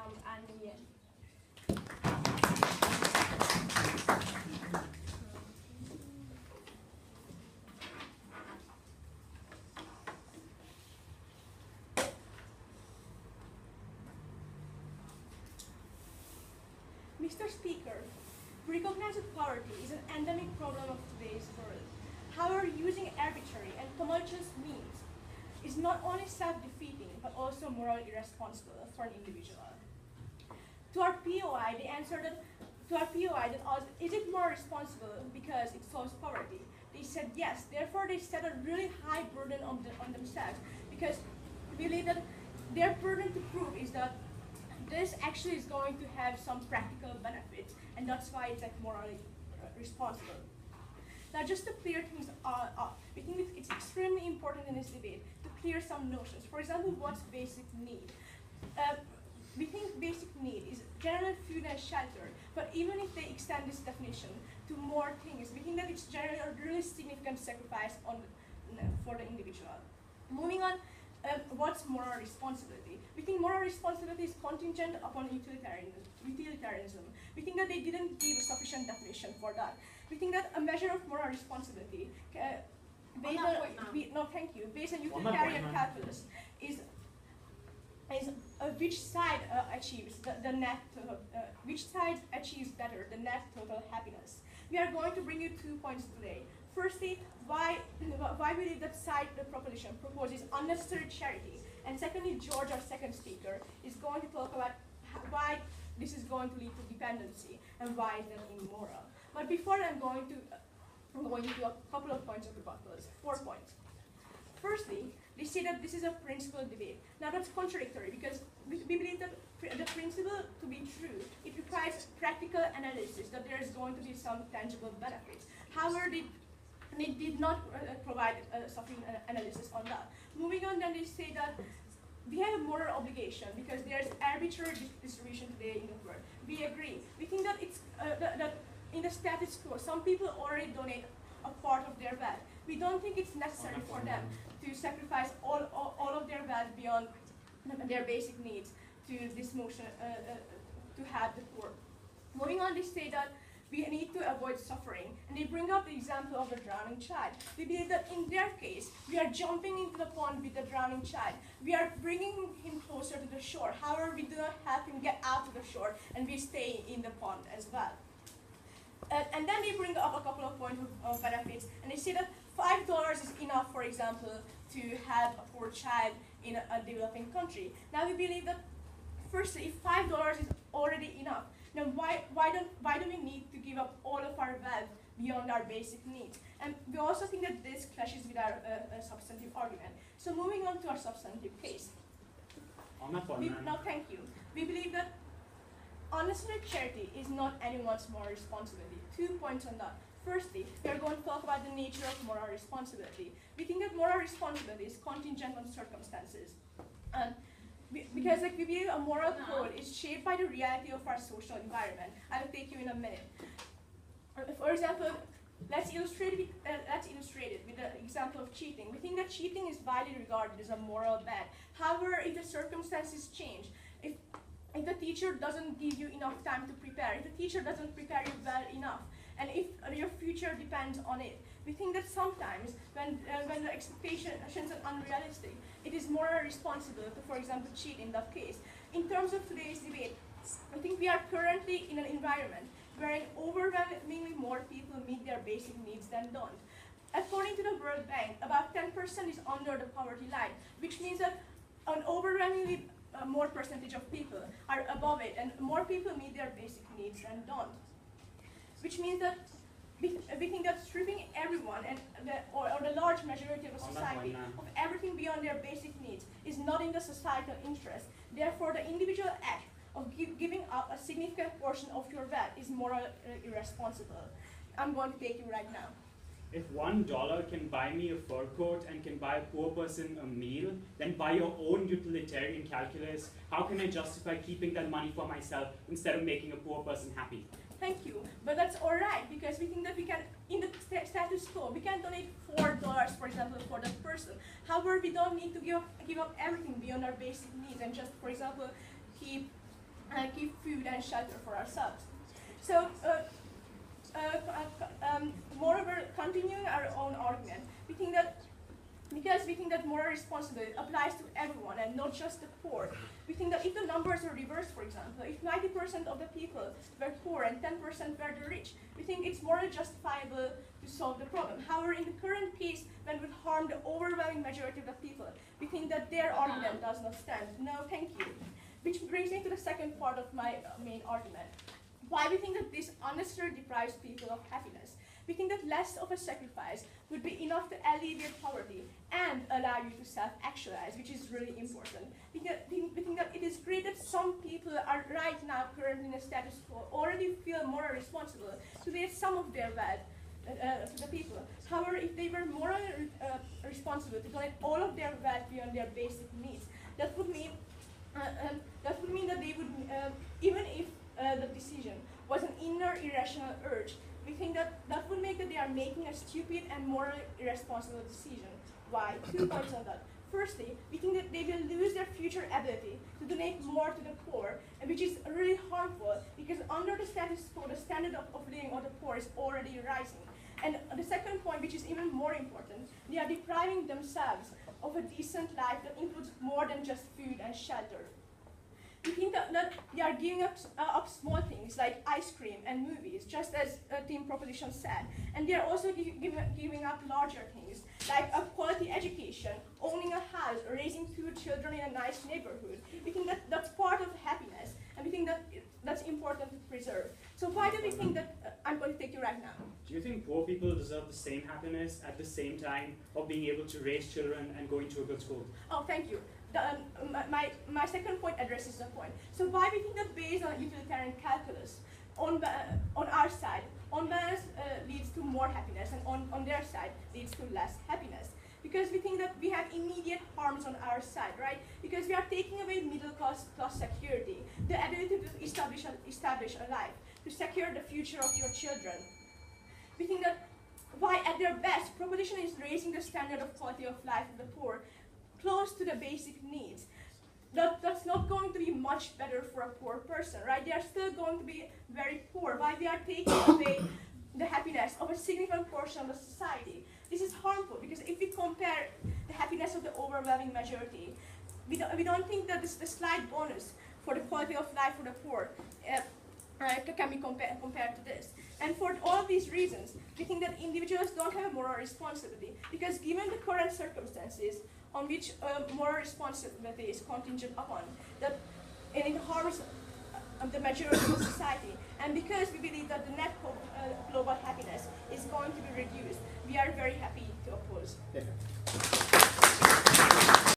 welcome Andy Yen. Mr. Speaker, we recognize that poverty is an endemic problem of today's world. However, using arbitrary and tumultuous means is not only self-defeating, but also morally irresponsible for an individual. To our POI, they answered that, is it more responsible because it solves poverty? They said yes, therefore they set a really high burden on themselves, because we believe that their burden to prove is that this actually is going to have some practical benefits, and that's why it's like morally responsible. Now, just to clear things up, we think it's extremely important in this debate to clear some notions. For example, what's basic need? We think basic need is general food and shelter, but even if they extend this definition to more things, we think that it's generally a really significant sacrifice for the individual. Moving on, what's moral responsibility? We think moral responsibility is contingent upon utilitarianism. We think that they didn't give a sufficient definition for that. We think that a measure of moral responsibility based on utilitarian calculus is which side achieves the net which side achieves better the net total happiness. We are going to bring you 2 points today. Firstly, why we believe that side the proposition proposes unnecessary charity, and secondly, George, our second speaker, is going to talk about why this is going to lead to dependency and why it's immoral. But before that, I'm going to do a couple of points of rebuttals. 4 points. Firstly, they say that this is a principle debate. Now that's contradictory, because we believe that the principle to be true, it requires practical analysis, that there is going to be some tangible benefits. However, they did not provide sufficient analysis on that. Moving on, then they say that we have a moral obligation because there's arbitrary distribution today in the world. We agree. We think that it's that in the status quo, some people already donate a part of their wealth. We don't think it's necessary for them to sacrifice all of their wealth beyond their basic needs to this motion to have the poor. Moving on, they say that we need to avoid suffering, and they bring up the example of a drowning child. We believe that in their case, we are jumping into the pond with the drowning child. We are bringing him closer to the shore. However, we do not help him get out to the shore, and we stay in the pond as well. And then they bring up a couple of points of benefits, and they say that $5 is enough, for example, to have a poor child in a developing country. Now we believe that, firstly, if $5 is already enough, then why do we need to give up all of our wealth beyond our basic needs? And we also think that this clashes with our substantive argument. So moving on to our substantive case. Now, thank you. We believe that unnecessary charity is not anyone's moral responsibility. 2 points on that. Firstly, we are going to talk about the nature of moral responsibility. We think that moral responsibility is contingent on circumstances. And because we believe a moral code is shaped by the reality of our social environment. I will take you in a minute. For example, let's illustrate it with the example of cheating. We think that cheating is widely regarded as a moral bad. However, if the circumstances change, if the teacher doesn't give you enough time to prepare, if the teacher doesn't prepare you well enough, and if your future depends on it, we think that sometimes when the expectations are unrealistic, it is more responsible to, for example, cheat in that case. In terms of today's debate, I think we are currently in an environment where overwhelmingly more people meet their basic needs than don't. According to the World Bank, about 10% is under the poverty line, which means that an overwhelmingly more percentage of people are above it, and more people meet their basic needs than don't. Which means that we think that stripping everyone or the large majority of a society of everything beyond their basic needs is not in the societal interest. Therefore, the individual act of giving up a significant portion of your wealth is morally irresponsible. I'm going to take you right now. If $1 can buy me a fur coat and can buy a poor person a meal, then by your own utilitarian calculus, how can I justify keeping that money for myself instead of making a poor person happy? Thank you, but that's all right, because we think that we can, in the status quo, we can donate $4, for example, for that person. However, we don't need to give up everything beyond our basic needs and just, for example, keep keep food and shelter for ourselves. So, moreover, continuing our own argument, we think that because we think that moral responsibility applies to everyone and not just the poor, we think that if the numbers are reversed, for example, if 90% of the people were poor and 10% were the rich, we think it's morally justifiable to solve the problem. However, in the current case, when it would harm the overwhelming majority of the people, we think that their argument does not stand. No, thank you. Which brings me to the second part of my main argument. Why we think that this unnecessarily deprives people of happiness. We think that less of a sacrifice would be enough to alleviate poverty and allow you to self-actualize, which is really important. We think that it is great that some people are right now currently in a status quo, already feel more responsible to donate some of their wealth to the people. However, if they were morally responsible to donate all of their wealth beyond their basic needs, that would mean that they would, even if the decision was an inner irrational urge, we think that would make that they are making a stupid and morally irresponsible decision. Why? 2 points on that. Firstly, we think that they will lose their future ability to donate more to the poor, and which is really harmful because under the status quo, the standard of living of the poor is already rising. And the second point, which is even more important, they are depriving themselves of a decent life that includes more than just food and shelter. We think that they are giving up small things like ice cream and movies, just as Team Proposition said. And they are also giving up larger things like a quality education, owning a house, or raising 2 children in a nice neighborhood. We think that that's part of happiness, and we think that that's important to preserve. So why do we think that, I'm going to take you right now. Do you think poor people deserve the same happiness at the same time of being able to raise children and going to a good school? Oh, thank you. My second point addresses the point. So why we think that based on utilitarian calculus, on our side, on balance leads to more happiness, and on their side leads to less happiness. Because we think that we have immediate harms on our side, right? Because we are taking away middle class security, the ability to establish a life, to secure the future of your children. We think that why at their best, proposition is raising the standard of quality of life of the poor close to the basic needs. That's not going to be much better for a poor person, right? They are still going to be very poor. Why we are taking away the happiness of a significant portion of the society. This is harmful because if we compare the happiness of the overwhelming majority, we don't think that the slight bonus for the quality of life for the poor can be compared to this. And for all of these reasons, we think that individuals don't have a moral responsibility because given the current circumstances on which moral responsibility is contingent upon, and it harms the majority of the society. And because we believe that the net global happiness is going to be reduced, we are very happy to oppose. Yeah.